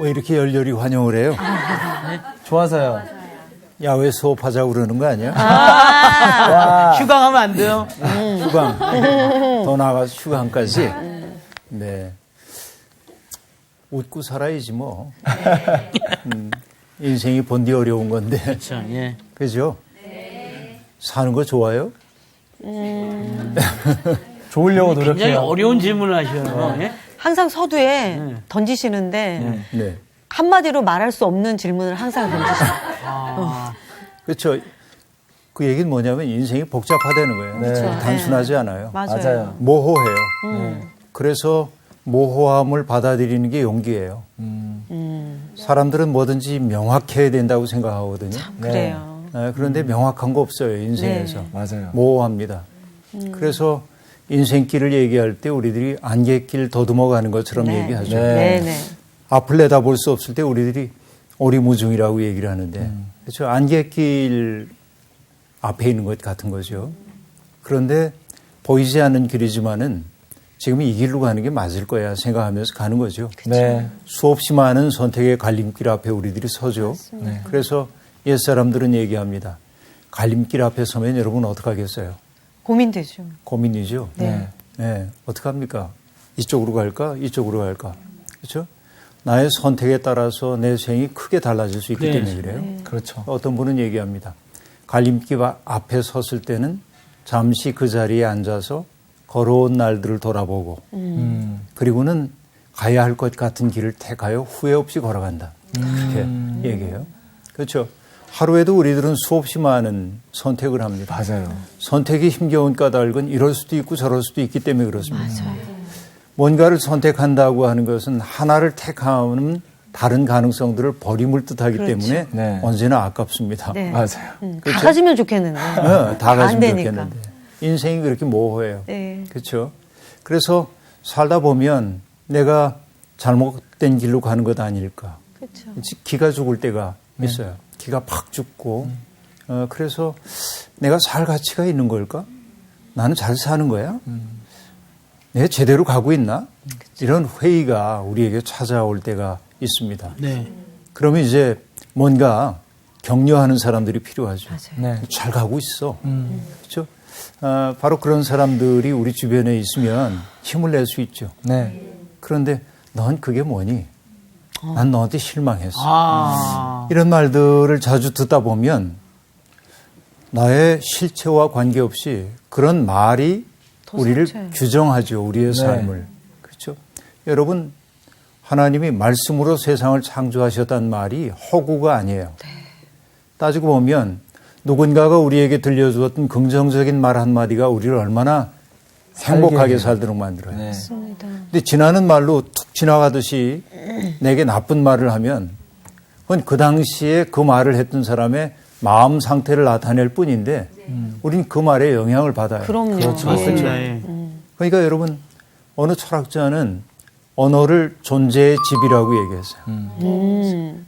뭐 이렇게 열렬히 환영을 해요? 좋아서요. 야외 수업하자고 그러는 거 아니야? 휴강하면 안 돼요? 휴강. 더 나아가서 휴강까지. 네. 웃고 살아야지 뭐. 인생이 본디 어려운 건데. 그렇죠. 예. 그죠? 사는 거 좋아요? 좋으려고 굉장히 노력해요. 어려운 질문을 하셔요. 예? 항상 서두에 던지시는데 네. 한마디로 말할 수 없는 질문을 항상 던지시죠. 그렇죠. 그 얘기는 뭐냐면 인생이 복잡하다는 거예요. 그렇죠. 단순하지 않아요. 맞아요. 모호해요. 그래서 모호함을 받아들이는 게 용기예요. 사람들은 뭐든지 명확해야 된다고 생각하거든요. 그래요. 그런데 명확한 거 없어요, 인생에서. 네. 맞아요. 모호합니다. 그래서 인생길을 얘기할 때 우리들이 안갯길 더듬어 가는 것처럼 얘기하죠. 네. 앞을 내다볼 수 없을 때 우리들이 오리무중이라고 얘기를 하는데 그렇죠. 안갯길 앞에 있는 것 같은 거죠. 그런데 보이지 않는 길이지만은 지금 이 길로 가는 게 맞을 거야 생각하면서 가는 거죠. 네. 수없이 많은 선택의 갈림길 앞에 우리들이 서죠. 그래서 옛사람들은 얘기합니다. 갈림길 앞에 서면 여러분 어떡하겠어요? 고민되죠. 고민이죠. 네. 네. 어떡합니까? 이쪽으로 갈까? 이쪽으로 갈까? 그렇죠? 나의 선택에 따라서 내 생이 크게 달라질 수 있기 때문에 그래요. 그렇죠. 어떤 분은 얘기합니다. 갈림길 앞에 섰을 때는 잠시 그 자리에 앉아서 걸어온 날들을 돌아보고 그리고는 가야 할 것 같은 길을 택하여 후회 없이 걸어간다. 그렇게 얘기해요. 그렇죠. 하루에도 우리들은 수없이 많은 선택을 합니다. 맞아요. 선택이 힘겨운 까닭은 이럴 수도 있고 저럴 수도 있기 때문에 그렇습니다. 뭔가를 선택한다고 하는 것은 하나를 택하면 다른 가능성들을 버림을 뜻하기 때문에 네. 언제나 아깝습니다. 네. 맞아요. 다 가지면 좋겠는데. 다 안 가지면 되니까. 좋겠는데. 인생이 그렇게 모호해요. 네. 그렇죠. 그래서 살다 보면 내가 잘못된 길로 가는 것 아닐까. 그렇죠. 기가 죽을 때가 있어요. 기가 팍 죽고 그래서 내가 살 가치가 있는 걸까? 나는 잘 사는 거야? 내가 제대로 가고 있나? 이런 회의가 우리에게 찾아올 때가 있습니다. 네. 그러면 이제 뭔가 격려하는 사람들이 필요하죠. 네. 잘 가고 있어. 그렇죠? 바로 그런 사람들이 우리 주변에 있으면 힘을 낼 수 있죠. 네. 그런데 넌 그게 뭐니? 난 너한테 실망했어. 이런 말들을 자주 듣다 보면 나의 실체와 관계없이 그런 말이 우리를 설쳐요. 규정하죠. 우리의 삶을. 그렇죠? 여러분, 하나님이 말씀으로 세상을 창조하셨다는 말이 허구가 아니에요. 따지고 보면 누군가가 우리에게 들려주었던 긍정적인 말 한마디가 우리를 얼마나 행복하게 살도록 만들어요. 네. 근데 지나는 말로 툭 지나가듯이 내게 나쁜 말을 하면 그건 그 당시에 그 말을 했던 사람의 마음 상태를 나타낼 뿐인데 우린 그 말에 영향을 받아요. 그럼요. 그렇죠. 맞습니다. 예. 그러니까 여러분 어느 철학자는 언어를 존재의 집이라고 얘기했어요.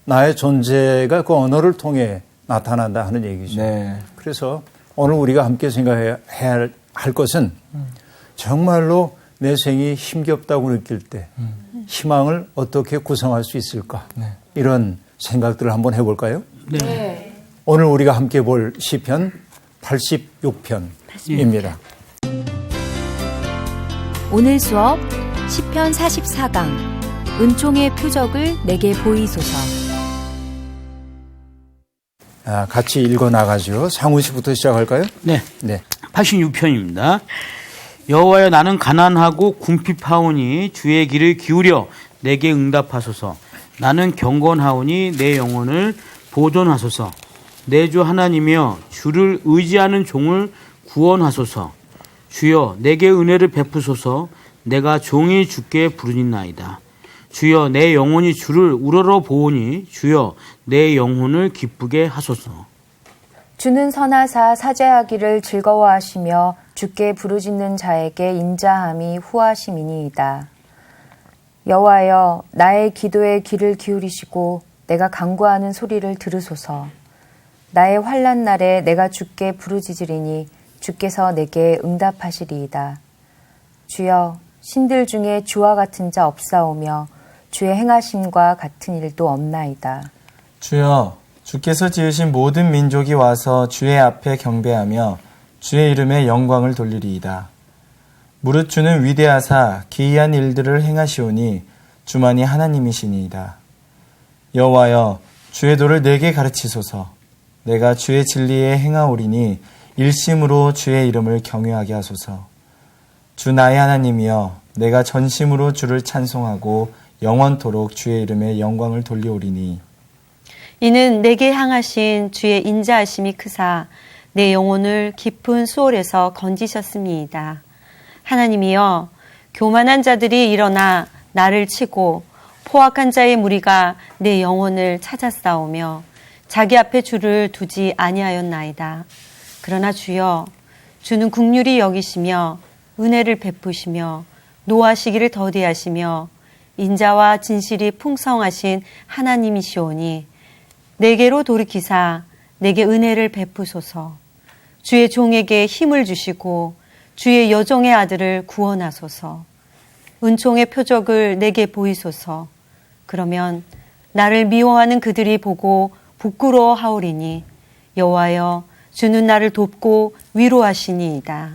나의 존재가 그 언어를 통해 나타난다 하는 얘기죠. 네. 그래서 오늘 우리가 함께 생각해야 할 것은 정말로 내 생이 힘겹다고 느낄 때 희망을 어떻게 구성할 수 있을까? 이런 생각들을 한번 해볼까요? 네. 오늘 우리가 함께 볼 시편 86편입니다. 오늘 수업 시편 44강 은총의 표적을 내게 보이소서. 같이 읽어나가죠. 상훈 씨부터 시작할까요? 네. 네. 86편입니다. 여호와여 나는 가난하고 궁핍하오니 주의 길을 기울여 내게 응답하소서. 나는 경건하오니 내 영혼을 보존하소서. 내 주 하나님이여 주를 의지하는 종을 구원하소서. 주여 내게 은혜를 베푸소서. 내가 종이 주께 부르짖나이다. 주여 내 영혼이 주를 우러러 보오니 주여 내 영혼을 기쁘게 하소서. 주는 선하사 사죄하기를 즐거워하시며 주께 부르짖는 자에게 인자함이 후하심이니이다. 여호와여 나의 기도에 귀를 기울이시고 내가 간구하는 소리를 들으소서. 나의 환난 날에 내가 주께 부르짖으리니 주께서 내게 응답하시리이다. 주여 신들 중에 주와 같은 자 없사오며 주의 행하심과 같은 일도 없나이다. 주여, 주께서 지으신 모든 민족이 와서 주의 앞에 경배하며 주의 이름에 영광을 돌리리이다. 무릇 주는 위대하사 기이한 일들을 행하시오니 주만이 하나님이시니이다. 여호와여, 주의 도를 내게 가르치소서. 내가 주의 진리에 행하오리니 일심으로 주의 이름을 경외하게 하소서. 주 나의 하나님이여, 내가 전심으로 주를 찬송하고 영원토록 주의 이름에 영광을 돌리오리니. 이는 내게 향하신 주의 인자하심이 크사 내 영혼을 깊은 수월에서 건지셨습니다. 하나님이여, 교만한 자들이 일어나 나를 치고 포악한 자의 무리가 내 영혼을 찾아싸우며 자기 앞에 주를 두지 아니하였나이다. 그러나 주여, 주는 긍휼히 여기시며 은혜를 베푸시며 노하시기를 더디하시며 인자와 진실이 풍성하신 하나님이시오니 내게로 돌이키사 내게 은혜를 베푸소서. 주의 종에게 힘을 주시고 주의 여종의 아들을 구원하소서. 은총의 표적을 내게 보이소서. 그러면 나를 미워하는 그들이 보고 부끄러워하오리니 여호와여, 주는 나를 돕고 위로하시니이다.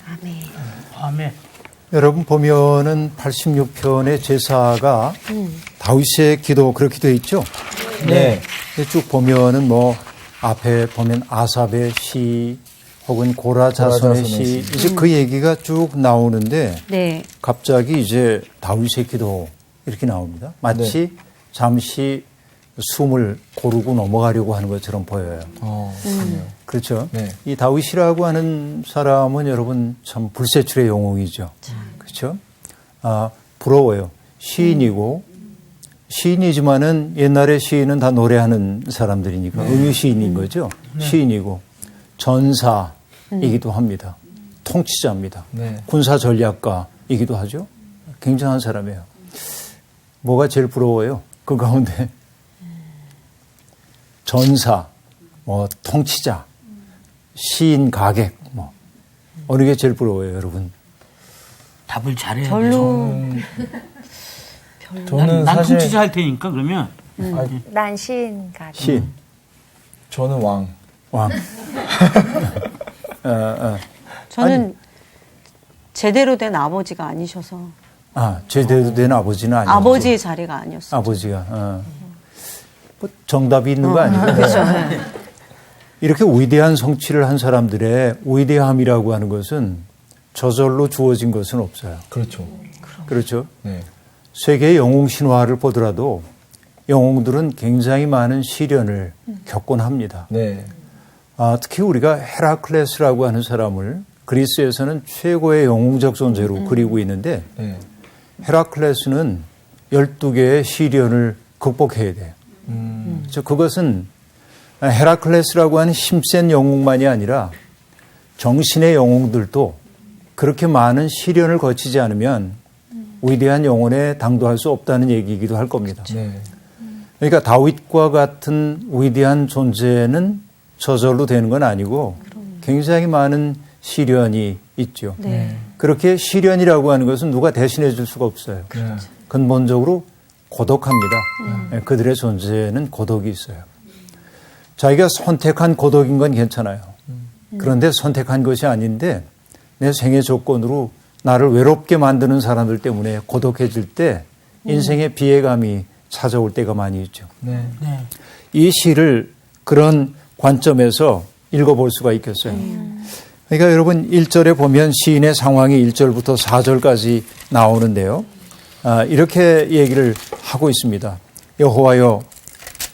아멘. 아멘. 여러분 보면은 86편의 제사가 다윗의 기도 그렇게 돼 있죠? 네. 쭉 보면은 뭐 앞에 보면 아삽의 시 혹은 고라 자손의 시 이제 그 얘기가 쭉 나오는데 네. 갑자기 이제 다윗의 기도 이렇게 나옵니다. 마치 잠시 숨을 고르고 넘어가려고 하는 것처럼 보여요. 그렇죠. 네. 이 다윗이라고 하는 사람은 여러분 참 불세출의 영웅이죠. 그렇죠. 아, 부러워요. 시인이고 시인이지만은 옛날에 시인은 다 노래하는 사람들이니까 음유 시인인 거죠. 시인이고 전사이기도 합니다. 통치자입니다. 네. 군사 전략가이기도 하죠. 굉장한 사람이에요. 뭐가 제일 부러워요? 그 가운데 전사, 뭐 통치자, 시인, 가객, 뭐 어느 게 제일 부러워요, 여러분? 답을 잘해야 별로 저는 난 사실 통치자 할 테니까 그러면 난 시인가. 시인, 저는 왕. 왕. 저는 제대로 된 아버지가 아니셔서 아, 제대로 된 아버지는 아니죠. 아버지의 자리가 아니었어요. 아버지가. 뭐 정답이 있는 거 아니고. 그렇죠. 이렇게 위대한 성취를 한 사람들의 위대함이라고 하는 것은 저절로 주어진 것은 없어요. 그렇죠. 그렇죠. 네. 세계 영웅 신화를 보더라도 영웅들은 굉장히 많은 시련을 겪곤 합니다. 네. 아, 특히 우리가 헤라클레스라고 하는 사람을 그리스에서는 최고의 영웅적 존재로 그리고 있는데 네. 헤라클레스는 12개의 시련을 극복해야 돼요. 그것은 헤라클레스라고 하는 힘센 영웅만이 아니라 정신의 영웅들도 그렇게 많은 시련을 거치지 않으면 위대한 영혼에 당도할 수 없다는 얘기이기도 할 겁니다. 네. 그러니까 다윗과 같은 위대한 존재는 저절로 되는 건 아니고 굉장히 많은 시련이 있죠. 네. 그렇게 시련이라고 하는 것은 누가 대신해 줄 수가 없어요. 근본적으로 고독합니다. 그들의 존재는 고독이 있어요. 자기가 선택한 고독인 건 괜찮아요. 그런데 선택한 것이 아닌데 내 생애 조건으로 나를 외롭게 만드는 사람들 때문에 고독해질 때 인생의 비애감이 찾아올 때가 많이 있죠. 네. 이 시를 그런 관점에서 읽어볼 수가 있겠어요. 그러니까 여러분 1절에 보면 시인의 상황이 1절부터 4절까지 나오는데요. 이렇게 얘기를 하고 있습니다. 여호와여,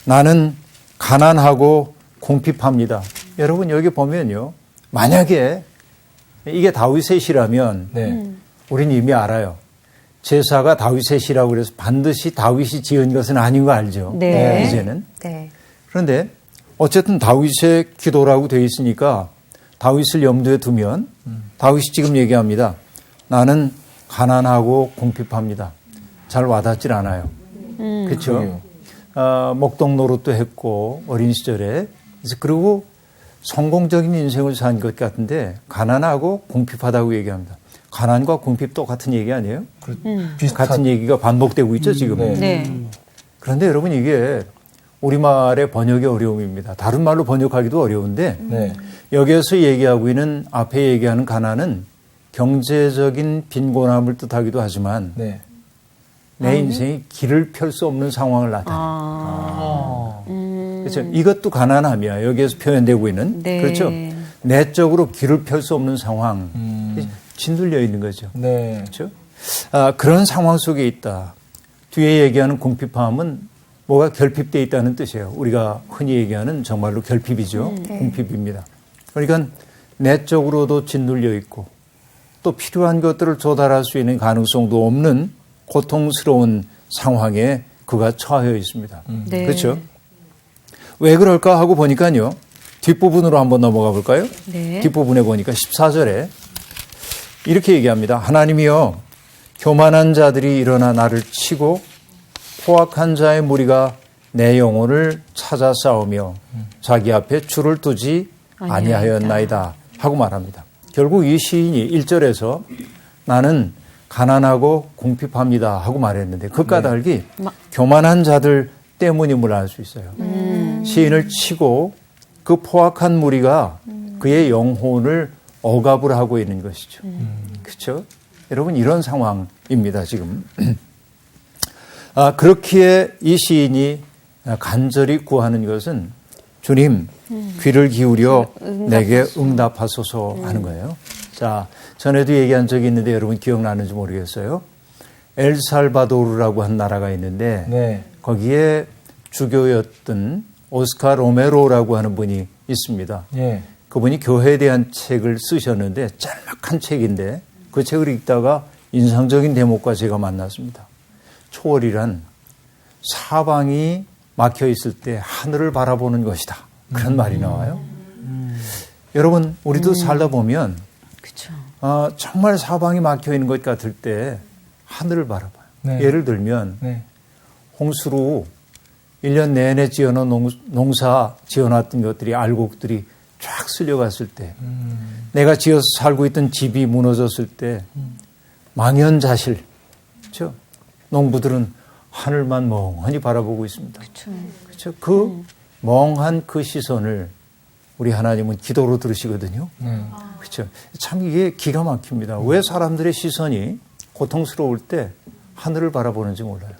나는 가난하고 궁핍합니다. 여러분 여기 보면요. 만약에 이게 다윗의 시라면 네. 우린 이미 알아요. 제사가 다윗의 시라고 그래서 반드시 다윗이 지은 것은 아닌 거 알죠. 네. 이제는. 네. 그런데 어쨌든 다윗의 기도라고 되어 있으니까 다윗을 염두에 두면 다윗이 지금 얘기합니다. 나는 가난하고 궁핍합니다. 잘 와닿질 않아요. 그렇죠? 먹동 노릇도 했고 어린 시절에 그리고 성공적인 인생을 산 것 같은데 가난하고 궁핍하다고 얘기합니다. 가난과 궁핍 똑같은 얘기 아니에요? 비슷한 같은 얘기가 반복되고 있죠, 지금. 네. 네. 그런데 여러분 이게 우리말의 번역의 어려움입니다. 다른 말로 번역하기도 어려운데 네. 여기에서 얘기하고 있는 앞에 얘기하는 가난은 경제적인 빈곤함을 뜻하기도 하지만 네. 내 인생이 길을 펼 수 없는 상황을 나타내요. 그렇죠? 이것도 가난함이야. 여기에서 표현되고 있는. 네. 그렇죠? 내적으로 길을 펼 수 없는 상황. 짓눌려 있는 거죠. 네. 그렇죠? 그런 상황 속에 있다. 뒤에 얘기하는 궁핍함은 뭐가 결핍되어 있다는 뜻이에요. 우리가 흔히 얘기하는 정말로 결핍이죠. 궁핍입니다. 그러니까 내적으로도 짓눌려 있고 또 필요한 것들을 조달할 수 있는 가능성도 없는 고통스러운 상황에 그가 처해 있습니다. 네. 그렇죠? 왜 그럴까 하고 보니까요. 뒷부분으로 한번 넘어가 볼까요? 네. 뒷부분에 보니까 14절에 이렇게 얘기합니다. 하나님이여 교만한 자들이 일어나 나를 치고 포악한 자의 무리가 내 영혼을 찾아 싸우며 자기 앞에 줄을 두지 아니하였나이다 하고 말합니다. 결국 이 시인이 1절에서 나는 가난하고 궁핍합니다 하고 말했는데 그 까닭이 교만한 자들 때문임을 알 수 있어요. 시인을 치고 그 포악한 무리가 그의 영혼을 억압을 하고 있는 것이죠. 그렇죠? 여러분 이런 상황입니다. 지금. 그렇기에 이 시인이 간절히 구하는 것은 주님 귀를 기울여 내게 응답하소서 하는 거예요. 자, 전에도 얘기한 적이 있는데 여러분 기억나는지 모르겠어요. 엘살바도르라고 한 나라가 있는데 네. 거기에 주교였던 오스카 로메로라고 하는 분이 있습니다. 예. 그분이 교회에 대한 책을 쓰셨는데 짤막한 책인데 그 책을 읽다가 인상적인 대목과 제가 만났습니다. 초월이란 사방이 막혀 있을 때 하늘을 바라보는 것이다. 그런 말이 나와요. 여러분 우리도 살다 보면 그렇죠. 정말 사방이 막혀 있는 것 같을 때 하늘을 바라봐요. 네. 예를 들면 네. 홍수로 1년 내내 지어놓은 농사 지어놨던 것들이 알곡들이 쫙 쓸려갔을 때 내가 지어서 살고 있던 집이 무너졌을 때 망연자실 그렇죠? 농부들은 하늘만 멍하니 바라보고 있습니다. 그렇죠? 그 멍한 그 시선을 우리 하나님은 기도로 들으시거든요. 그렇죠? 참 이게 기가 막힙니다. 왜 사람들의 시선이 고통스러울 때 하늘을 바라보는지 몰라요.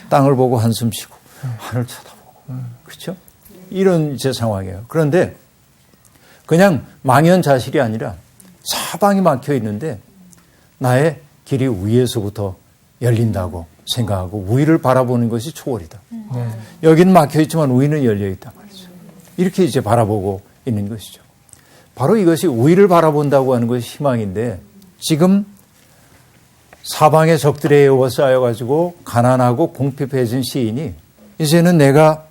땅을 보고 한숨 쉬고 하늘 쳐다보고 그렇죠? 이런 제 상황이에요. 그런데 그냥 망연자실이 아니라 사방이 막혀 있는데 나의 길이 위에서부터 열린다고 생각하고 위를 바라보는 것이 초월이다. 여기는 막혀 있지만 위는 열려 있단 말이죠. 이렇게 이제 바라보고 있는 것이죠. 바로 이것이 위를 바라본다고 하는 것이 희망인데 지금 사방의 적들에 에워싸여가지고 가난하고 궁핍해진 시인이 이제는 내가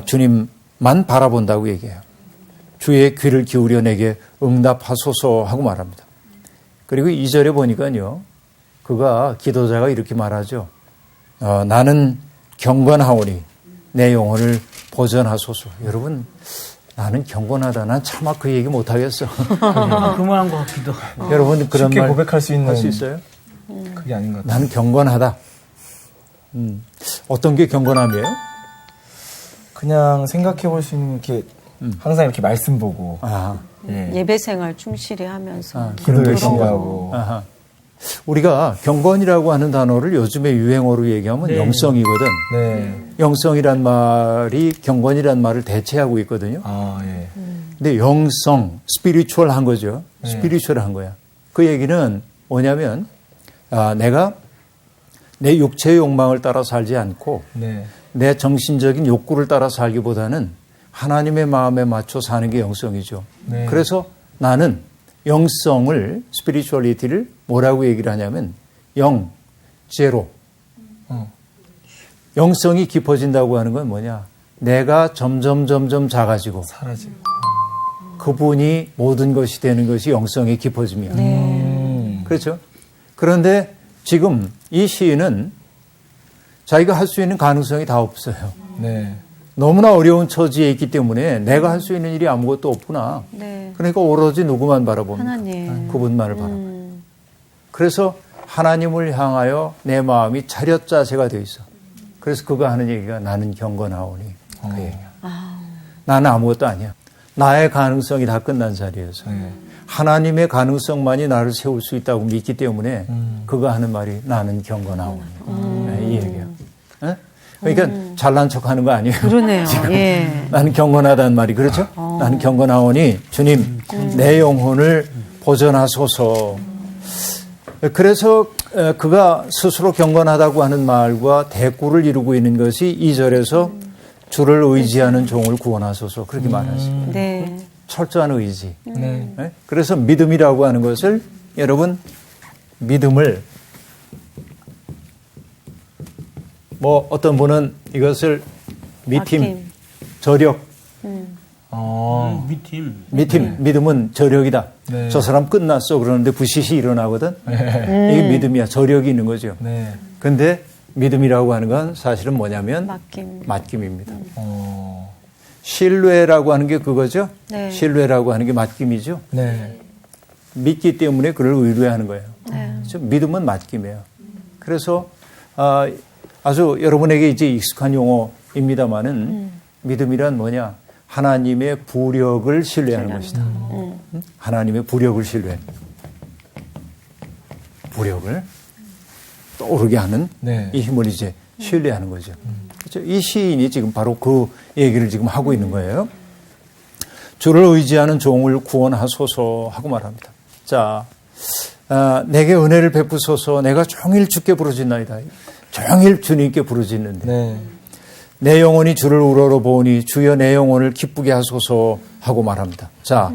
주님만 바라본다고 얘기해요. 주의 귀를 기울여 내게 응답하소서 하고 말합니다. 그리고 2절에 보니까요. 그가 기도자가 이렇게 말하죠. 나는 경건하오니 내 영혼을 보전하소서. 여러분 나는 경건하다. 난 차마 그 얘기 못하겠어. 그만한 것 같기도. 여러분 그런 쉽게 말 고백할 수 있는 할 수 있어요? 그게 아닌 것 같아요. 나는 경건하다. 어떤 게 경건함이에요? 그냥 생각해 볼 수 있는 게 항상 이렇게 말씀 보고 예. 예배 생활 충실히 하면서 기도 그런 열심히 경건. 하고 아하. 우리가 경건이라고 하는 단어를 요즘에 유행어로 얘기하면 영성이거든. 네. 영성이란 말이 경건이란 말을 대체하고 있거든요. 아, 예. 근데 영성, 스피리추얼한 거죠. 스피리추얼한 거야. 그 얘기는 뭐냐면 내가 내 육체의 욕망을 따라 살지 않고 네. 내 정신적인 욕구를 따라 살기보다는 하나님의 마음에 맞춰 사는 게 영성이죠. 네. 그래서 나는 영성을, 스피리추얼리티를 뭐라고 얘기를 하냐면 영, 제로. 영성이 깊어진다고 하는 건 뭐냐? 내가 점점 작아지고 사라지고. 그분이 모든 것이 되는 것이 영성의 깊어짐이야. 그렇죠? 그런데 지금 이 시인은 자기가 할 수 있는 가능성이 다 없어요. 네. 너무나 어려운 처지에 있기 때문에 내가 할 수 있는 일이 아무것도 없구나. 네. 그러니까 오로지 누구만 바라봅니까? 하나님. 그분만을 바라봐요. 그래서 하나님을 향하여 내 마음이 차렷자세가 되어 있어. 그래서 그가 하는 얘기가 나는 경건하오니 그 얘기야. 나는 아무것도 아니야. 나의 가능성이 다 끝난 자리에서 하나님의 가능성만이 나를 세울 수 있다고 믿기 때문에 그가 하는 말이 나는 경건하오니 이 얘기야. 네? 그러니까 잘난 척하는 거 아니에요. 그러네요. 예. 나는 경건하다는 말이 그렇죠? 나는 경건하오니 주님 내 영혼을 보존하소서. 그래서 그가 스스로 경건하다고 하는 말과 대꾸를 이루고 있는 것이 2절에서 주를 의지하는 종을 구원하소서 그렇게 말하십니다. 네. 철저한 의지. 네. 네? 그래서 믿음이라고 하는 것을 여러분 믿음을 뭐 어떤 분은 이것을 미팀, 막힘. 저력, 미팀. 믿음은 저력이다. 네. 저 사람 끝났어. 그러는데 부시시 일어나거든. 이게 믿음이야. 저력이 있는 거죠. 네. 근데 믿음이라고 하는 건 사실은 뭐냐면 맡김. 맡김입니다. 신뢰라고 하는 게 그거죠. 네. 신뢰라고 하는 게 맡김이죠. 네. 믿기 때문에 그를 의뢰하는 거예요. 네. 그렇죠? 믿음은 맡김이에요. 그래서 아주 여러분에게 이제 익숙한 용어입니다만은 믿음이란 뭐냐? 하나님의 부력을 신뢰하는 것이다. 하나님의 부력을 신뢰. 부력을 떠오르게 하는 네. 이 힘을 이제 신뢰하는 거죠. 그렇죠? 이 시인이 지금 바로 그 얘기를 지금 하고 있는 거예요. 주를 의지하는 종을 구원하소서 하고 말합니다. 자, 내게 은혜를 베푸소서. 내가 종일 주께 부르짖나이다. 종일 주님께 부르짖는데 네. 내 영혼이 주를 우러러 보니 주여 내 영혼을 기쁘게 하소서 하고 말합니다. 자,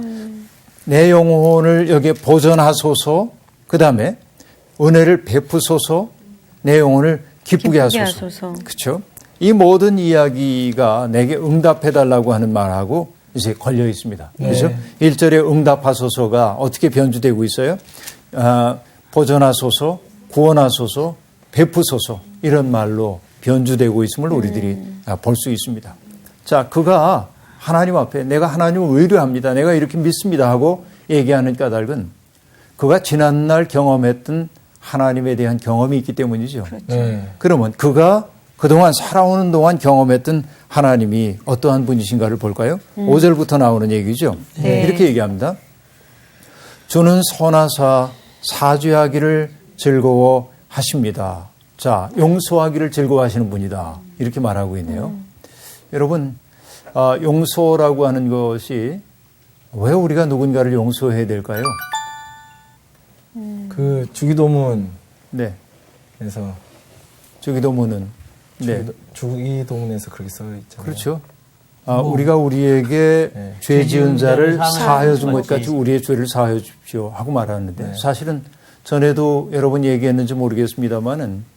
내 영혼을 여기에 보존하소서. 그 다음에 은혜를 베푸소서. 내 영혼을 기쁘게 하소서. 그렇죠? 이 모든 이야기가 내게 응답해달라고 하는 말하고 이제 걸려 있습니다. 그렇죠? 1절에 응답하소서가 어떻게 변주되고 있어요? 보존하소서, 구원하소서, 베푸소서 이런 말로 변주되고 있음을 우리들이 볼 수 있습니다. 자, 그가 하나님 앞에 내가 하나님을 의뢰합니다. 내가 이렇게 믿습니다 하고 얘기하는 까닭은 그가 지난날 경험했던 하나님에 대한 경험이 있기 때문이죠. 네. 그러면 그가 그동안 살아오는 동안 경험했던 하나님이 어떠한 분이신가를 볼까요? 5절부터 나오는 얘기죠. 네. 이렇게 얘기합니다. 주는 선하사 사죄하기를 즐거워하십니다. 자, 용서하기를 즐거워하시는 분이다. 이렇게 말하고 있네요. 여러분, 용서라고 하는 것이 왜 우리가 누군가를 용서해야 될까요? 그 주기도문에서 네. 주기도문은 네. 주기도문에서 그렇게 써 있잖아요. 그렇죠. 우리가 우리에게 네. 죄 지은 자를 사하여 사하여 준 주십시오. 것까지 우리의 죄를 사하여 주십시오 하고 말하는데 네. 사실은 전에도 여러분 얘기했는지 모르겠습니다만은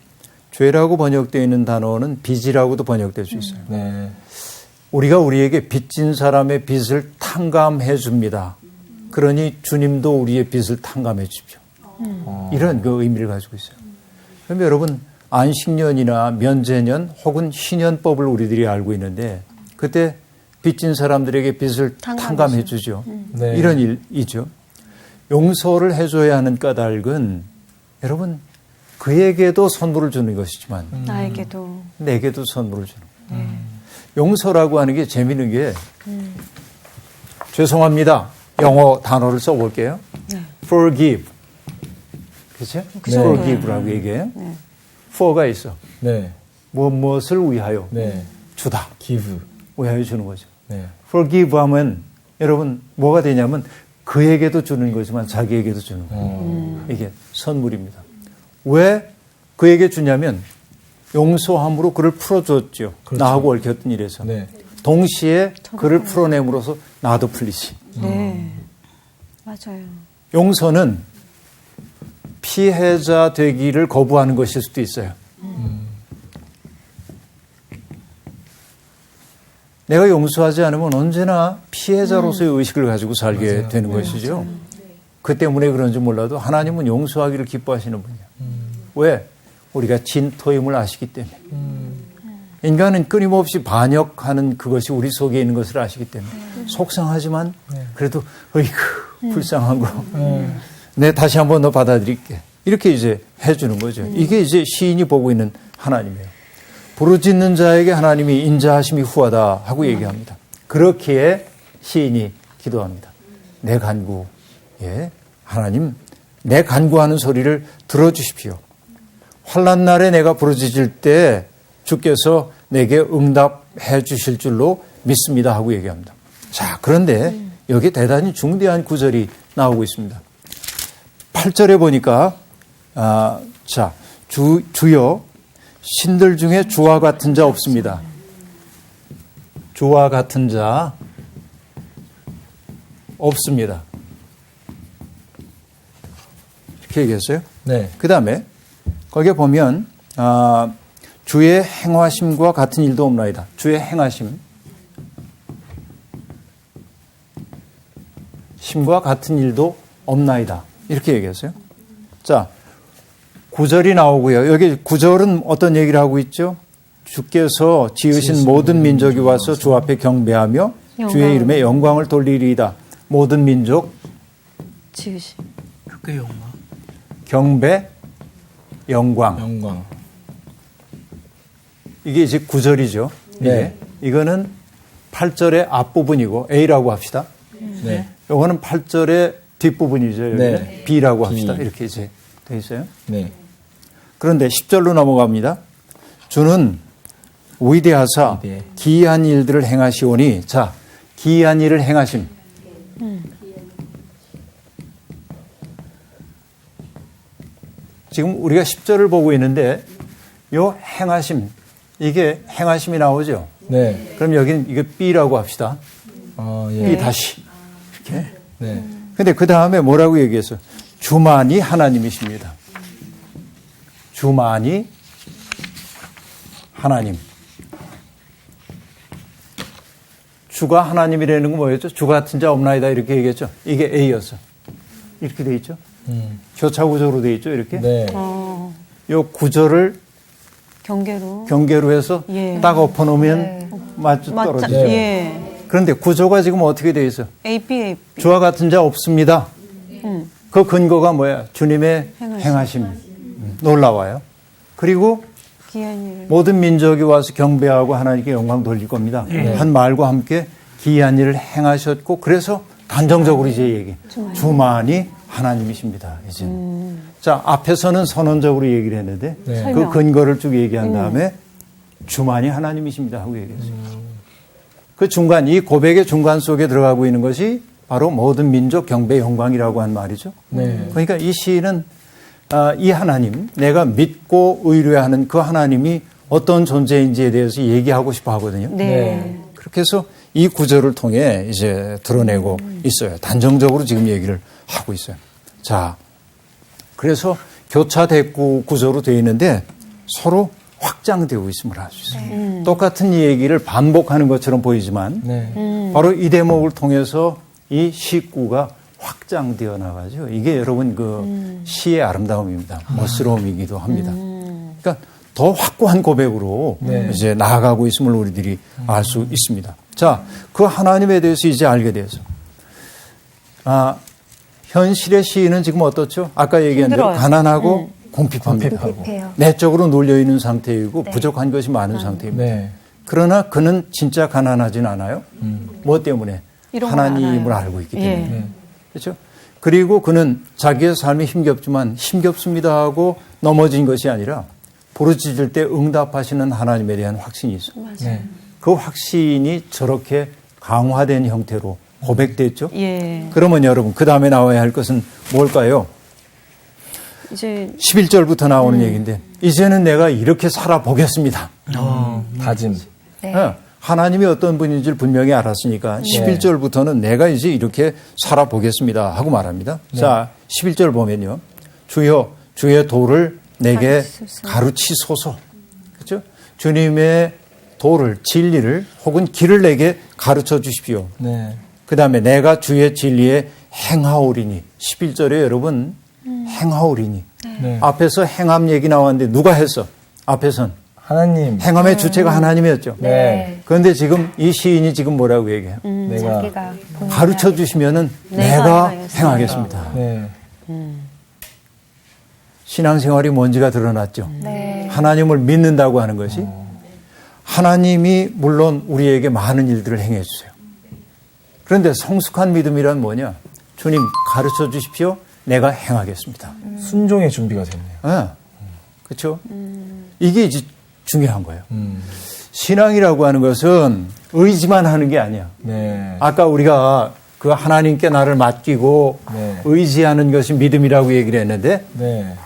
죄라고 번역되어 있는 단어는 빚이라고도 번역될 수 있어요. 네. 우리가 우리에게 빚진 사람의 빚을 탕감해 줍니다. 그러니 주님도 우리의 빚을 탕감해 주십시오. 이런 그 의미를 가지고 있어요. 그럼 여러분 안식년이나 면제년 혹은 희년법을 우리들이 알고 있는데 그때 빚진 사람들에게 빚을 탕감해 주죠. 네. 이런 일이죠. 용서를 해줘야 하는 까닭은 여러분 그에게도 선물을 주는 것이지만 나에게도. 내게도 선물을 주는 거예요. 용서라고 하는 게 재미있는 게 죄송합니다. 영어 단어를 써볼게요. forgive. 그렇죠? forgive라고 얘기해요. for가 있어. 네. 무엇을 위하여 네. 주다. give. 위하여 주는 거죠. 네. forgive 하면 여러분 뭐가 되냐면 그에게도 주는 거지만 자기에게도 주는 거예요. 이게 선물입니다. 왜 그에게 주냐면 용서함으로 그를 풀어줬죠. 그렇죠. 나하고 얽혔던 일에서. 네. 동시에 그를 풀어냄으로써 나도 풀리지. 네. 맞아요. 용서는 피해자 되기를 거부하는 것일 수도 있어요. 내가 용서하지 않으면 언제나 피해자로서의 의식을 가지고 살게 맞아요. 되는 것이죠. 그 때문에 그런지 몰라도 하나님은 용서하기를 기뻐하시는 분이에요. 왜? 우리가 진토임을 아시기 때문에. 인간은 끊임없이 반역하는 그것이 우리 속에 있는 것을 아시기 때문에. 속상하지만 그래도 어이구 불쌍한 거. 내 다시 한 번 더 받아들일게. 이렇게 이제 해주는 거죠. 이게 이제 시인이 보고 있는 하나님이에요. 부르짖는 자에게 하나님이 인자하심이 후하다 하고 얘기합니다. 그렇기에 시인이 기도합니다. 내 간구에 하나님 내 간구하는 소리를 들어주십시오. 환난 날에 내가 부르짖을 때 주께서 내게 응답해 주실 줄로 믿습니다 하고 얘기합니다. 자, 그런데 여기 대단히 중대한 구절이 나오고 있습니다. 8절에 보니까 주여 신들 중에 주와 같은 자 없습니다. 주와 같은 자 없습니다. 이렇게 얘기했어요. 네. 그 다음에 거기에 보면 주의 행하심과 같은 일도 없나이다. 주의 행하심 심과 같은 일도 없나이다. 이렇게 얘기했어요. 자, 9절이 나오고요. 여기 9절은 어떤 얘기를 하고 있죠? 주께서 지으신 모든 민족이 와서 주 앞에 경배하며 주의 이름에 영광을 돌리리이다. 모든 민족 지으심. 그게 영광. 경배 영광. 영광. 이게 이제 9절이죠. 네. 이거는 8절의 앞부분이고 A라고 합시다. 네. 이거는 8절의 뒷부분이죠. 여기는 네. B라고 B. 합시다. 이렇게 이제 돼 있어요. 네. 그런데 10절로 넘어갑니다. 주는 위대하사 위대해. 기이한 일들을 행하시오니, 자, 기이한 일을 행하심. 지금 우리가 10절을 보고 있는데 요 행하심, 이게 행하심이 나오죠. 네. 그럼 여기는 이거 B라고 합시다. 예. B 다시. 이렇게. 네. 근데 그 다음에 뭐라고 얘기했어요? 주만이 하나님이십니다. 주만이 하나님. 주가 하나님이라는 건 뭐였죠? 주 같은 자 없나이다 이렇게 얘기했죠. 이게 A였어. 이렇게 돼 있죠. 교차 구조로 돼 있죠. 이렇게. 네. 요 구조를 경계로. 경계로 해서 예. 딱 엎어놓으면 맞죠 떨어지죠. 네. 예. 그런데 구조가 지금 어떻게 돼 있어요? AP. 주와 같은 자 없습니다. 그 근거가 뭐야? 주님의 행하심. 놀라워요. 그리고 기한 일. 모든 민족이 와서 경배하고 하나님께 영광 돌릴 겁니다. 한 말과 함께 기이한 일을 행하셨고 그래서 단정적으로 이제 얘기. 주만이 하나님이십니다. 이제. 자, 앞에서는 선언적으로 얘기를 했는데 네. 그 설명. 근거를 쭉 얘기한 다음에 주만이 하나님이십니다 하고 얘기했어요. 그 중간, 이 고백의 중간 속에 들어가고 있는 것이 바로 모든 민족 경배 영광이라고 한 말이죠. 네. 그러니까 이 시인은 이 하나님, 내가 믿고 의뢰하는 그 하나님이 어떤 존재인지에 대해서 얘기하고 싶어 하거든요. 네. 그렇게 해서 이 구절을 통해 이제 드러내고 있어요. 단정적으로 지금 얘기를 하고 있어요. 자, 그래서 교차 대꾸 구조로 되어 있는데 서로 확장되고 있음을 알 수 있어요. 똑같은 이 얘기를 반복하는 것처럼 보이지만 네. 바로 이 대목을 통해서 이 시구가 확장되어 나가죠. 이게 여러분 그 시의 아름다움입니다. 멋스러움이기도 합니다. 그러니까 더 확고한 고백으로 네. 이제 나아가고 있음을 우리들이 알 수 있습니다. 자, 그 하나님에 대해서 이제 알게 돼서 현실의 시인은 지금 어떻죠? 아까 얘기한 대로 힘들어요. 공핍합니다. 궁핍해요. 내적으로 눌려있는 상태이고 부족한 것이 많은 상태입니다. 네. 그러나 그는 진짜 가난하진 않아요. 뭐 때문에? 이런 걸 하나님을 알아요. 알고 있기 때문에. 예. 그렇죠? 그리고 그는 자기의 삶이 힘겹지만 힘겹습니다 하고 넘어진 것이 아니라 부르짖을 때 응답하시는 하나님에 대한 확신이 있어요. 네. 그 확신이 저렇게 강화된 형태로 고백됐죠. 예. 그러면 여러분 그 다음에 나와야 할 것은 뭘까요? 이제 11절부터 나오는 얘기인데 이제는 내가 이렇게 살아보겠습니다. 다짐. 네. 하나님이 어떤 분인지를 분명히 알았으니까 11절부터는 내가 이제 이렇게 살아보겠습니다 하고 말합니다. 자, 11절 보면요. 주여 주의 도를 내게 가르치소서. 그렇죠? 주님의 도를 진리를 혹은 길을 내게 가르쳐 주십시오. 네. 그다음에 내가 주의 진리에 행하오리니 11절에 여러분 행하오리니 네. 앞에서 행함 얘기 나왔는데 누가 했어? 앞에선 하나님. 행함의 주체가 하나님이었죠. 네. 그런데 지금 이 시인이 지금 뭐라고 얘기해요? 내가. 자기가 가르쳐 주시면은 내가 행하겠습니다. 네. 신앙생활이 뭔지가 드러났죠. 네. 하나님을 믿는다고 하는 것이 하나님이 물론 우리에게 많은 일들을 행해 주세요. 그런데 성숙한 믿음이란 뭐냐? 주님 가르쳐 주십시오. 내가 행하겠습니다. 순종의 준비가 됐네요. 네. 그렇죠? 이게 이제 중요한 거예요. 신앙이라고 하는 것은 의지만 하는 게 아니야. 네. 아까 우리가 그 하나님께 나를 맡기고 네. 의지하는 것이 믿음이라고 얘기를 했는데 네.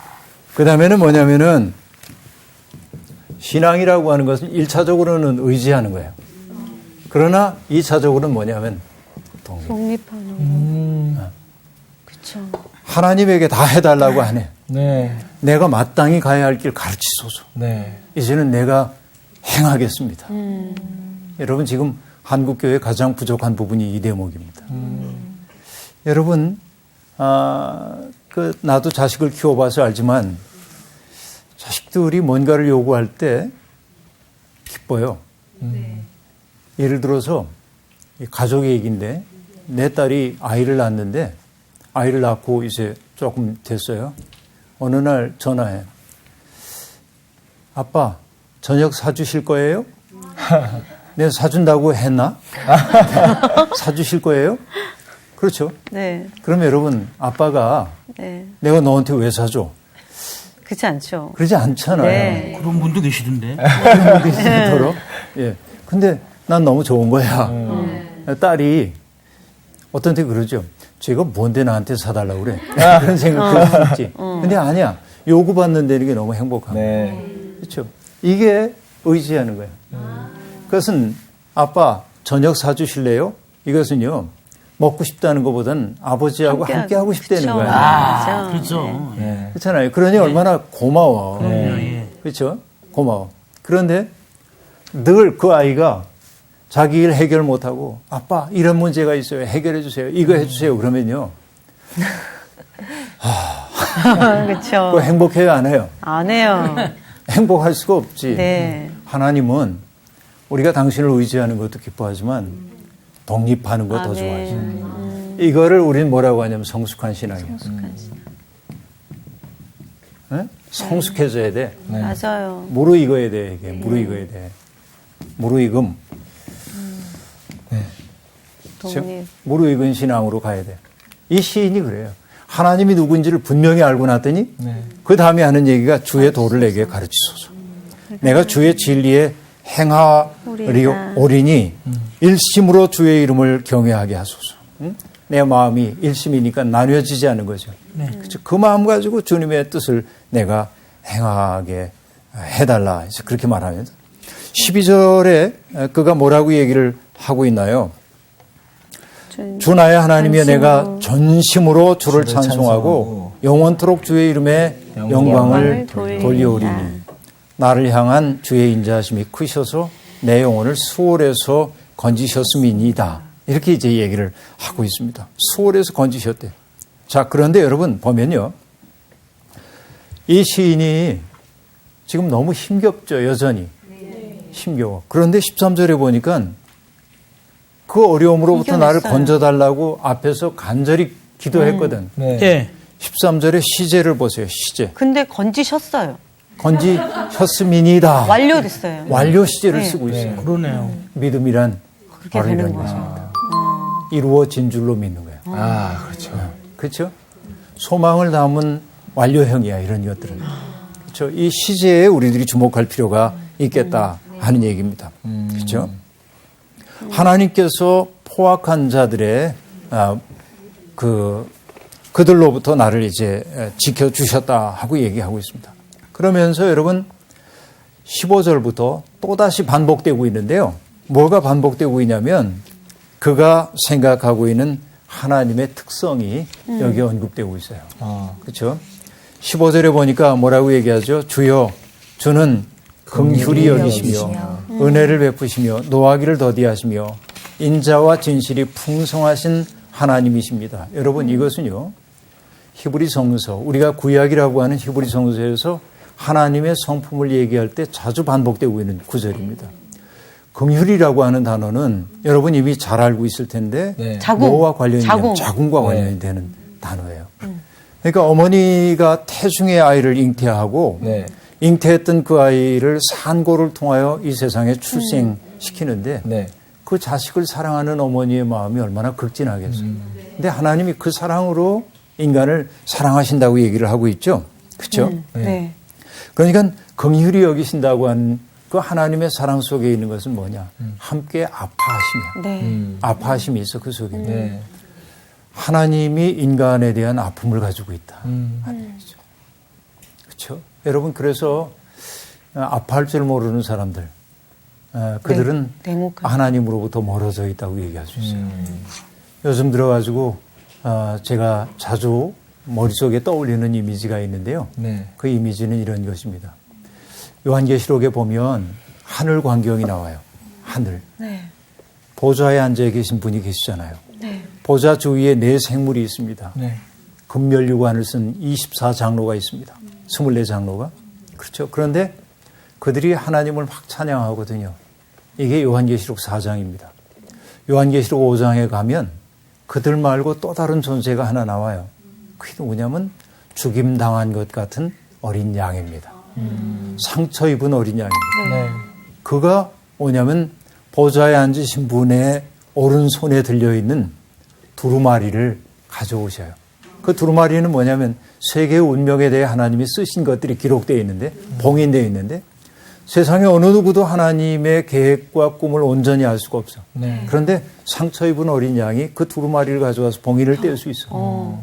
그 다음에는 뭐냐면은 신앙이라고 하는 것은 1차적으로는 의지하는 거예요. 그러나 2차적으로는 뭐냐면 독립하는 거. 그쵸. 하나님에게 다 해달라고 하네. 네. 내가 마땅히 가야 할 길 가르치소서. 네. 이제는 내가 행하겠습니다. 여러분 지금 한국교회 가장 부족한 부분이 이 대목입니다. 여러분 나도 자식을 키워봐서 알지만 자식들이 뭔가를 요구할 때 기뻐요. 예를 들어서 가족 얘기인데 내 딸이 아이를 낳았는데 아이를 낳고 이제 조금 됐어요. 어느 날 전화해. 아빠 저녁 사주실 거예요? 내가 사준다고 했나? 사주실 거예요? 그렇죠. 네. 그럼 여러분 아빠가 네. 내가 너한테 왜 사줘? 그렇지 않죠. 그러지 않잖아요. 네. 그런 분도 계시던데. 그런 분이 있도록. 예. 근데 난 너무 좋은 거야. 딸이 어떤 때 그러죠. 쟤가 뭔데 나한테 사달라고 그래. 그런 생각 들 수 있지. 근데 아니야. 요구받는다는 게 너무 행복한 거야. 네. 그렇죠. 이게 의지하는 거예요. 그것은 아빠 저녁 사주실래요? 이것은요. 먹고 싶다는 것보다는 아버지하고 함께 하고 싶다는 그쵸. 거예요. 아, 그렇죠. 네. 그렇잖아요. 그러니 얼마나 고마워. 예. 그렇죠? 고마워. 그런데 늘 그 아이가 자기 일 해결 못하고 아빠 이런 문제가 있어요. 해결해 주세요. 이거 해주세요. 그러면요. 그렇죠. 그거 행복해요? 안 해요? 안 해요. 행복할 수가 없지. 네. 하나님은 우리가 당신을 의지하는 것도 기뻐하지만 독립하는 거 더 좋아하죠. 이거를 우리는 뭐라고 하냐면 성숙한 신앙이에요. 네? 성숙해져야 돼. 네. 맞아요. 무르익어야 돼. 이게 무르익어야 돼. 무르익음. 독립. 무르익은 신앙으로 가야 돼. 이 시인이 그래요. 하나님이 누군지를 분명히 알고 났더니 네. 그 다음에 하는 얘기가 주의 도를 내게 가르치소서. 내가 주의 진리에 행하리오리니 일심으로 주의 이름을 경외하게 하소서. 응? 내 마음이 일심이니까 나뉘어지지 않는 거죠. 그렇죠? 그 마음 가지고 주님의 뜻을 내가 행하게 해달라. 그래서 그렇게 말하면 12절에 그가 뭐라고 얘기를 하고 있나요? 주 나의 하나님이여 내가 전심으로 주를 찬송하고 영원토록 주의 이름에 영광을 돌려오리니 나를 향한 주의 인자하심이 크셔서 내 영혼을 수월에서 건지셨음이니이다. 이렇게 이제 얘기를 하고 있습니다. 수월에서 건지셨대. 자, 그런데 여러분 보면요. 이 시인이 지금 너무 힘겹죠. 여전히. 힘겨워. 그런데 13절에 보니까 그 어려움으로부터 나를 이겨냈어요. 건져달라고 앞에서 간절히 기도했거든. 네. 예. 13절에 시제를 보세요. 시제. 근데 건지셨어요. 건지셨음이니이다. 완료됐어요. 완료 시제를 네. 쓰고 있어요. 그러네요. 믿음이란 그렇게 바로 되는 이런 거죠. 것입니다. 이루어진 줄로 믿는 거예요. 아, 그렇죠. 그렇죠? 소망을 담은 완료형이야, 이런 것들은. 그렇죠? 이 시제에 우리들이 주목할 필요가 있겠다 하는 얘기입니다. 그렇죠? 하나님께서 포악한 자들의 그들로부터 나를 이제 지켜주셨다 하고 얘기하고 있습니다. 그러면서 여러분 15절부터 또다시 반복되고 있는데요. 뭐가 반복되고 있냐면 그가 생각하고 있는 하나님의 특성이 여기에 언급되고 있어요. 그렇죠? 15절에 보니까 뭐라고 얘기하죠? 주여, 주는 긍휼히 여기시며 은혜를 베푸시며 노하기를 더디하시며 인자와 진실이 풍성하신 하나님이십니다. 여러분 이것은요. 히브리 성서, 우리가 구약이라고 하는 히브리 성서에서 하나님의 성품을 얘기할 때 자주 반복되고 있는 구절입니다. 긍휼이라고 하는 단어는 여러분 이미 잘 알고 있을 텐데 네. 자궁. 뭐와 관련이 있냐면 자궁. 자궁과 관련이 되는 단어예요. 그러니까 어머니가 태중의 아이를 잉태하고 네. 잉태했던 그 아이를 산고를 통하여 이 세상에 출생시키는데 네. 그 자식을 사랑하는 어머니의 마음이 얼마나 극진하겠어요. 근데 하나님이 그 사랑으로 인간을 사랑하신다고 얘기를 하고 있죠. 그렇죠? 네. 그러니까 긍휼히 여기신다고 하는 그 하나님의 사랑 속에 있는 것은 뭐냐? 함께 아파하시며 네. 아파하심이 있어 그 속에. 네. 하나님이 인간에 대한 아픔을 가지고 있다. 그렇죠? 여러분 그래서 아파할 줄 모르는 사람들 그들은 냉혹한. 하나님으로부터 멀어져 있다고 얘기할 수 있어요. 요즘 들어가지고 제가 자주 머릿속에 떠올리는 이미지가 있는데요. 네. 그 이미지는 이런 것입니다. 요한계시록에 보면 하늘 광경이 나와요. 하늘. 네. 보좌에 앉아 계신 분이 계시잖아요. 네. 보좌 주위에 네 생물이 있습니다. 네. 금멸류관을 쓴 24장로가 있습니다. 24장로가. 그렇죠. 그런데 그들이 하나님을 막 찬양하거든요. 이게 요한계시록 4장입니다. 요한계시록 5장에 가면 그들 말고 또 다른 존재가 하나 나와요. 그게 누구냐면 죽임당한 것 같은 어린 양입니다. 상처 입은 어린 양입니다. 네. 그가 뭐냐면 보좌에 앉으신 분의 오른손에 들려있는 두루마리를 가져오셔요. 그 두루마리는 뭐냐면 세계의 운명에 대해 하나님이 쓰신 것들이 기록되어 있는데 봉인되어 있는데 세상에 어느 누구도 하나님의 계획과 꿈을 온전히 알 수가 없어. 네. 그런데 상처 입은 어린 양이 그 두루마리를 가져와서 봉인을 뗄 수 있어.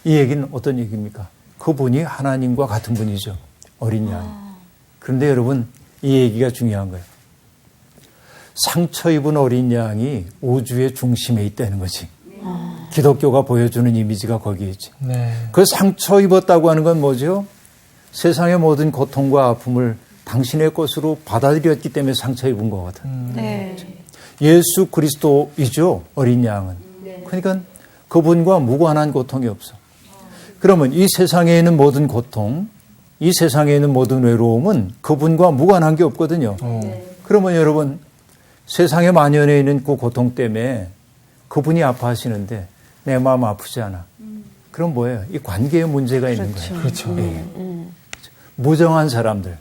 이 얘기는 어떤 얘기입니까? 그분이 하나님과 같은 분이죠. 어린 양이. 그런데 여러분 이 얘기가 중요한 거예요. 상처 입은 어린 양이 우주의 중심에 있다는 거지. 기독교가 보여주는 이미지가 거기에 있지. 네. 그 상처 입었다고 하는 건 뭐죠? 세상의 모든 고통과 아픔을 당신의 것으로 받아들였기 때문에 상처 입은 거거든. 네. 예수 그리스도이죠. 어린 양은. 그러니까 그분과 무관한 고통이 없어. 그러면 이 세상에 있는 모든 고통, 이 세상에 있는 모든 외로움은 그분과 무관한 게 없거든요. 그러면 여러분 세상에 만연해 있는 그 고통 때문에 그분이 아파하시는데 내 마음 아프지 않아. 그럼 뭐예요? 이 관계에 문제가 있는 거예요. 그렇죠. 예. 무정한 사람들.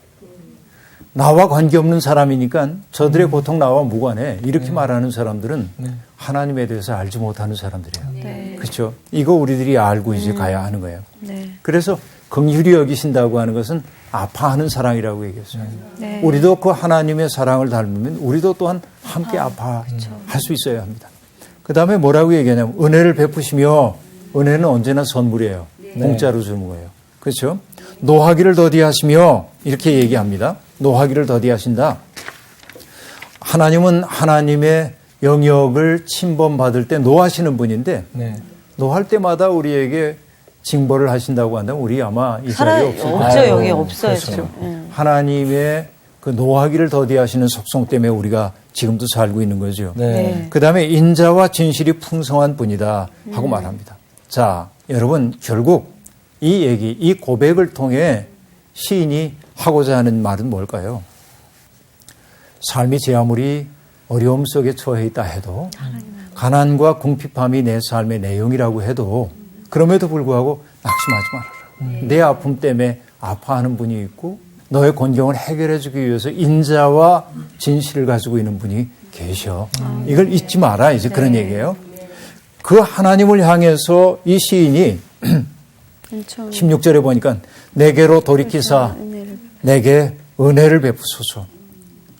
나와 관계없는 사람이니까 저들의 고통 나와 무관해. 이렇게 말하는 사람들은 하나님에 대해서 알지 못하는 사람들이에요. 네. 그렇죠? 이거 우리들이 알고 이제 가야 하는 거예요. 네. 그래서 긍휼히 여기신다고 하는 것은 아파하는 사랑이라고 얘기했어요. 네. 우리도 그 하나님의 사랑을 닮으면 우리도 또한 함께 아파할 수 있어야 합니다. 그 다음에 뭐라고 얘기하냐면 은혜를 베푸시며 은혜는 언제나 선물이에요. 공짜로 주는 거예요. 그렇죠? 노하기를 더디하시며 이렇게 얘기합니다. 노하기를 더디하신다. 하나님은 하나님의 영역을 침범받을 때 노하시는 분인데 네. 노할 때마다 우리에게 징벌을 하신다고 한다면 우리 아마 이 자리에 없을 거예요. 없죠. 여기 없어요. 그렇죠. 지금. 하나님의 그 노하기를 더디하시는 속성 때문에 우리가 지금도 살고 있는 거죠. 네. 네. 그 다음에 인자와 진실이 풍성한 분이다 하고 말합니다. 자, 여러분 결국 이 얘기, 이 고백을 통해 시인이 하고자 하는 말은 뭘까요? 삶이 제 아무리 어려움 속에 처해 있다 해도 가난과 궁핍함이 내 삶의 내용이라고 해도 그럼에도 불구하고 낙심하지 말아라. 내 아픔 때문에 아파하는 분이 있고 너의 곤경을 해결해 주기 위해서 인자와 진실을 가지고 있는 분이 계셔. 이걸 잊지 마라. 이제 그런 얘기예요. 그 하나님을 향해서 이 시인이 16절에 보니까 내게로 돌이키사 내게 은혜를 베푸소서.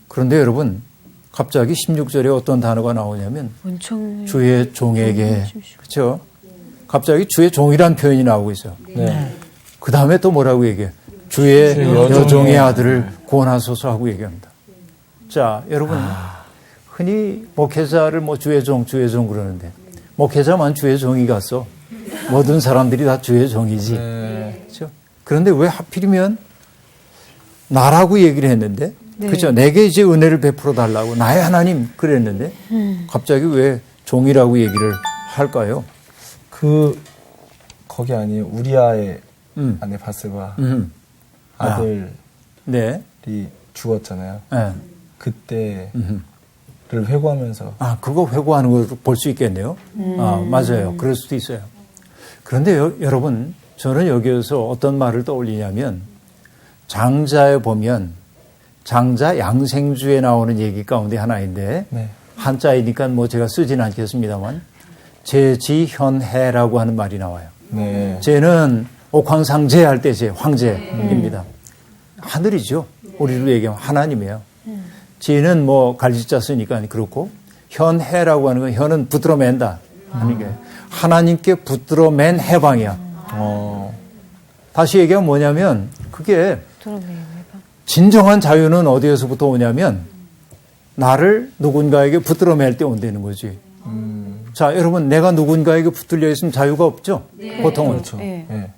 그런데 여러분 갑자기 16절에 어떤 단어가 나오냐면 주의 종에게 그렇죠? 갑자기 주의 종이란 표현이 나오고 있어요. 네. 그 다음에 또 뭐라고 얘기해요? 주의 여종의 아들을 구원하소서 하고 얘기합니다. 자, 여러분 흔히 목회자를 뭐 주의 종 그러는데 목회자만 주의 종이 갔어. 모든 사람들이 다 주의 종이지. 그렇죠? 그런데 왜 하필이면 나라고 얘기를 했는데 그렇죠? 내게 이제 은혜를 베풀어 달라고 나의 하나님 그랬는데 갑자기 왜 종이라고 얘기를 할까요? 거기 아니에요. 우리아의 아내 바세바 아들이 네. 죽었잖아요. 네. 그때를 회고하면서 그거 회고하는 걸 볼 수 있겠네요. 맞아요. 그럴 수도 있어요. 그런데 여러분, 저는 여기에서 어떤 말을 떠올리냐면 장자에 보면 장자 양생주에 나오는 얘기 가운데 하나인데 네. 한자이니까 뭐 제가 쓰진 않겠습니다만 제지현해라고 하는 말이 나와요. 네. 제는 옥황상제 할 때 제 황제입니다. 하늘이죠. 우리로 얘기하면 하나님이에요. 제는 뭐 갈지자 쓰니까 그렇고 현해라고 하는 건 현은 붙들어 맨다 하는 게 하나님께 붙들어 맨 해방이야. 다시 얘기하면 뭐냐면 그게 진정한 자유는 어디에서부터 오냐면 나를 누군가에게 붙들어 맬 때 온다는 거지. 자, 여러분, 내가 누군가에게 붙들려 있으면 자유가 없죠? 보통은. 그렇죠. 네.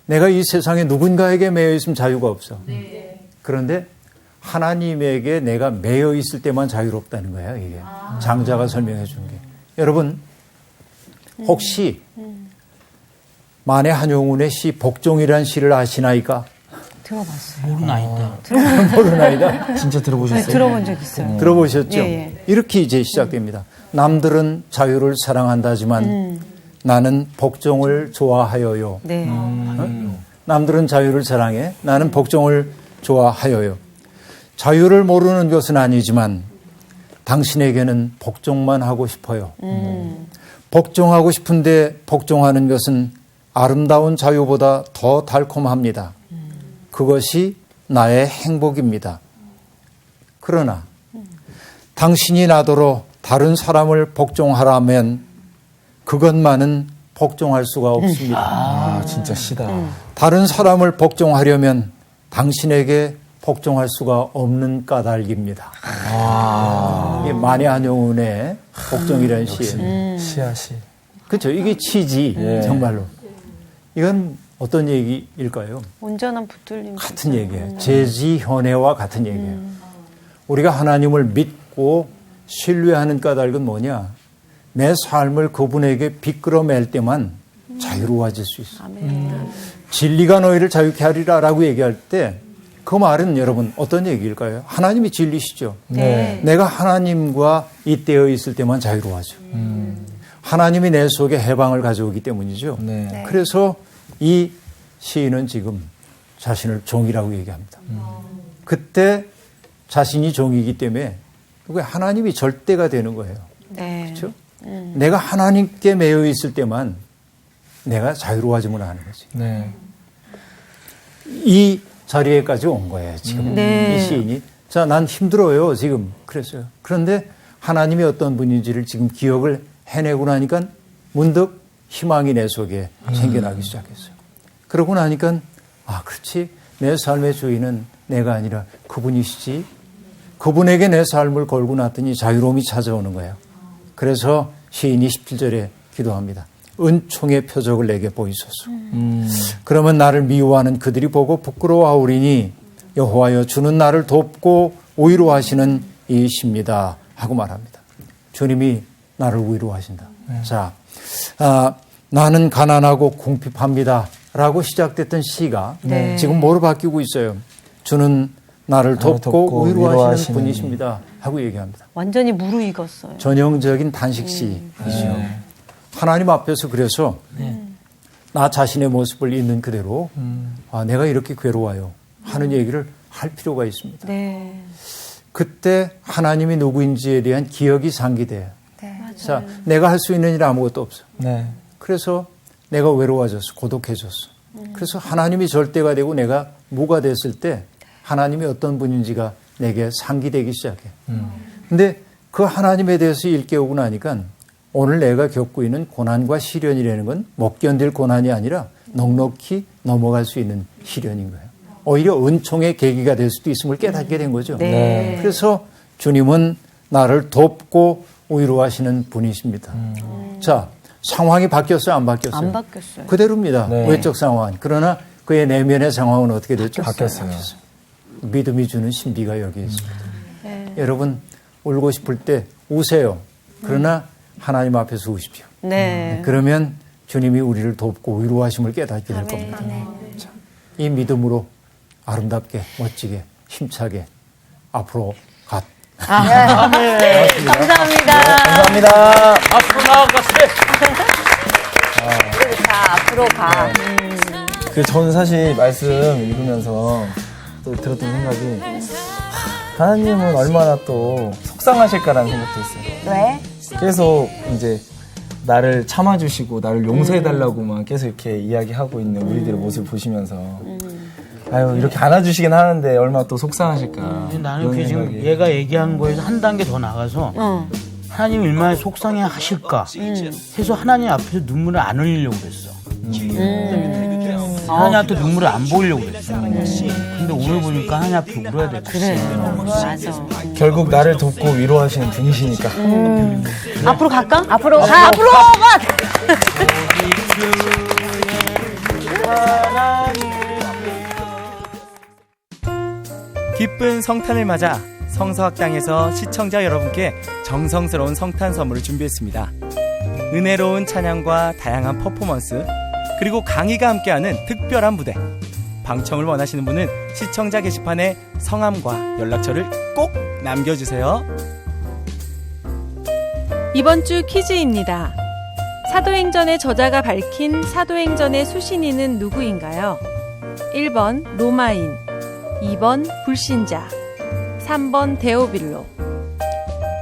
내가 이 세상에 누군가에게 매여 있으면 자유가 없어. 그런데 하나님에게 내가 매여 있을 때만 자유롭다는 거예요, 이게. 장자가 설명해 준 게. 여러분, 혹시 만해 한용운의 시 복종이라는 시를 아시나이까? 들어봤어요. 모르나이다. 모르나이다. 진짜 들어보셨어요? 네, 들어본 적 있어요. 들어보셨죠? 예. 이렇게 이제 시작됩니다. 남들은 자유를 사랑한다지만 나는 복종을 좋아하여요. 네. 남들은 자유를 사랑해. 나는 복종을 좋아하여요. 자유를 모르는 것은 아니지만 당신에게는 복종만 하고 싶어요. 복종하고 싶은데 복종하는 것은 아름다운 자유보다 더 달콤합니다. 그것이 나의 행복입니다. 그러나 당신이 나더러 다른 사람을 복종하라면 그것만은 복종할 수가 없습니다. 아, 진짜 시다. 다른 사람을 복종하려면 당신에게 복종할 수가 없는 까닭입니다. 이게 만해 한용운의 복종이라는 시예요. 시야 시. 그렇죠. 이게 치지 예. 정말로. 이건 어떤 얘기일까요? 온전한 붙들림. 같은 얘기예요. 제지현해와 같은 얘기예요. 우리가 하나님을 믿고 신뢰하는 까닭은 뭐냐? 내 삶을 그분에게 비끌어맬 때만 자유로워질 수 있어요. 진리가 너희를 자유케 하리라라고 얘기할 때 그 말은 여러분 어떤 얘기일까요? 하나님이 진리시죠. 네. 내가 하나님과 잇대어 있을 때만 자유로워져. 하나님이 내 속에 해방을 가져오기 때문이죠. 네. 그래서 이 시인은 지금 자신을 종이라고 얘기합니다. 그때 자신이 종이기 때문에 그게 하나님이 절대가 되는 거예요. 네. 그렇죠? 내가 하나님께 매여 있을 때만 내가 자유로워지면 하는 거지. 네. 이 자리에까지 온 거예요, 지금. 네. 이 시인이. 자, 난 힘들어요, 지금. 그랬어요. 그런데 하나님이 어떤 분인지를 지금 기억을 해내고 나니까 문득 희망이 내 속에 생겨나기 시작했어요. 그러고 나니까, 아, 그렇지. 내 삶의 주인은 내가 아니라 그분이시지. 그분에게 내 삶을 걸고 났더니 자유로움이 찾아오는 거예요. 그래서 시인이 17절에 기도합니다. 은총의 표적을 내게 보이소서. 그러면 나를 미워하는 그들이 보고 부끄러워하오리니 여호와여 주는 나를 돕고 위로하시는 이십니다 하고 말합니다. 주님이 나를 위로하신다. 자, 나는 가난하고 궁핍합니다 라고 시작됐던 시가 네. 지금 뭐로 바뀌고 있어요? 주는 나를 돕고 위로하시는 분이십니다 하고 얘기합니다. 완전히 무르익었어요. 전형적인 단식시이죠. 하나님 앞에서 그래서 나 자신의 모습을 있는 그대로 아, 내가 이렇게 괴로워요 하는 얘기를 할 필요가 있습니다. 네. 그때 하나님이 누구인지에 대한 기억이 상기돼요. 네. 자, 내가 할 수 있는 일 아무것도 없어. 네. 그래서 내가 외로워졌어. 고독해졌어. 그래서 하나님이 절대가 되고 내가 무가 됐을 때 하나님이 어떤 분인지가 내게 상기되기 시작해. 근데 그 하나님에 대해서 일깨우고 나니까 오늘 내가 겪고 있는 고난과 시련이라는 건 못 견딜 고난이 아니라 넉넉히 넘어갈 수 있는 시련인 거예요. 오히려 은총의 계기가 될 수도 있음을 깨닫게 된 거죠. 네. 그래서 주님은 나를 돕고 위로하시는 분이십니다. 자, 상황이 바뀌었어요? 안 바뀌었어요? 안 바뀌었어요. 그대로입니다. 네. 외적 상황. 그러나 그의 내면의 상황은 어떻게 됐죠? 바뀌었어요. 믿음이 주는 신비가 여기 있습니다. 여러분, 울고 싶을 때 우세요. 그러나 하나님 앞에서 우십시오. 네. 그러면 주님이 우리를 돕고 위로하심을 깨닫게 될 겁니다. 자, 이 믿음으로 아름답게, 멋지게, 힘차게 앞으로 감사합니다. 감사합니다. 앞으로 나아가세. 자, 앞으로 앞으로 가. 저는 사실 말씀 읽으면서 또 들었던 생각이 하나님은 얼마나 또 속상하실까라는 생각도 있어요. 왜? 계속 이제 나를 참아주시고 나를 용서해달라고만 계속 이렇게 이야기하고 있는 우리들의 모습을 보시면서 아유 이렇게 안아주시긴 하는데 얼마나 또 속상하실까. 나는 그런 지금 생각이. 얘가 얘기한 거에서 한 단계 더 나가서 하나님 얼마나 속상해 하실까 해서 하나님 앞에서 눈물을 안 흘리려고 그랬어. 하나님한테 눈물을 안 보이려고 그랬어. 근데 오늘 보니까 하나님 앞에 울어야 될 것 같아. 맞아. 결국 나를 돕고 위로하시는 분이시니까. 앞으로 갈까? 앞으로 가. 앞으로 가! 기쁜 성탄을 맞아 성서학당에서 시청자 여러분께 정성스러운 성탄 선물을 준비했습니다. 은혜로운 찬양과 다양한 퍼포먼스 그리고 강의가 함께하는 특별한 무대. 방청을 원하시는 분은 시청자 게시판에 성함과 연락처를 꼭 남겨주세요. 이번 주 퀴즈입니다. 사도행전의 저자가 밝힌 사도행전의 수신인은 누구인가요? 1번 로마인, 2번 불신자, 3번 데오빌로.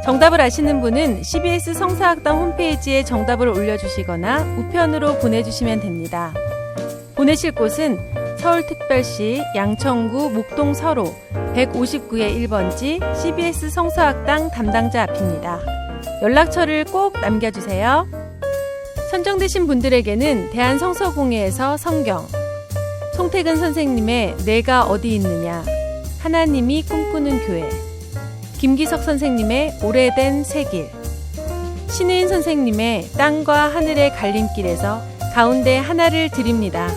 정답을 아시는 분은 CBS 성서학당 홈페이지에 정답을 올려주시거나 우편으로 보내주시면 됩니다. 보내실 곳은 서울특별시 양천구 목동 서로 159의 1번지 CBS 성서학당 담당자 앞입니다. 연락처를 꼭 남겨주세요. 선정되신 분들에게는 대한성서공회에서 성경, 송태근 선생님의 내가 어디 있느냐, 하나님이 꿈꾸는 교회, 김기석 선생님의 오래된 새길, 신혜인 선생님의 땅과 하늘의 갈림길에서 가운데 하나를 드립니다.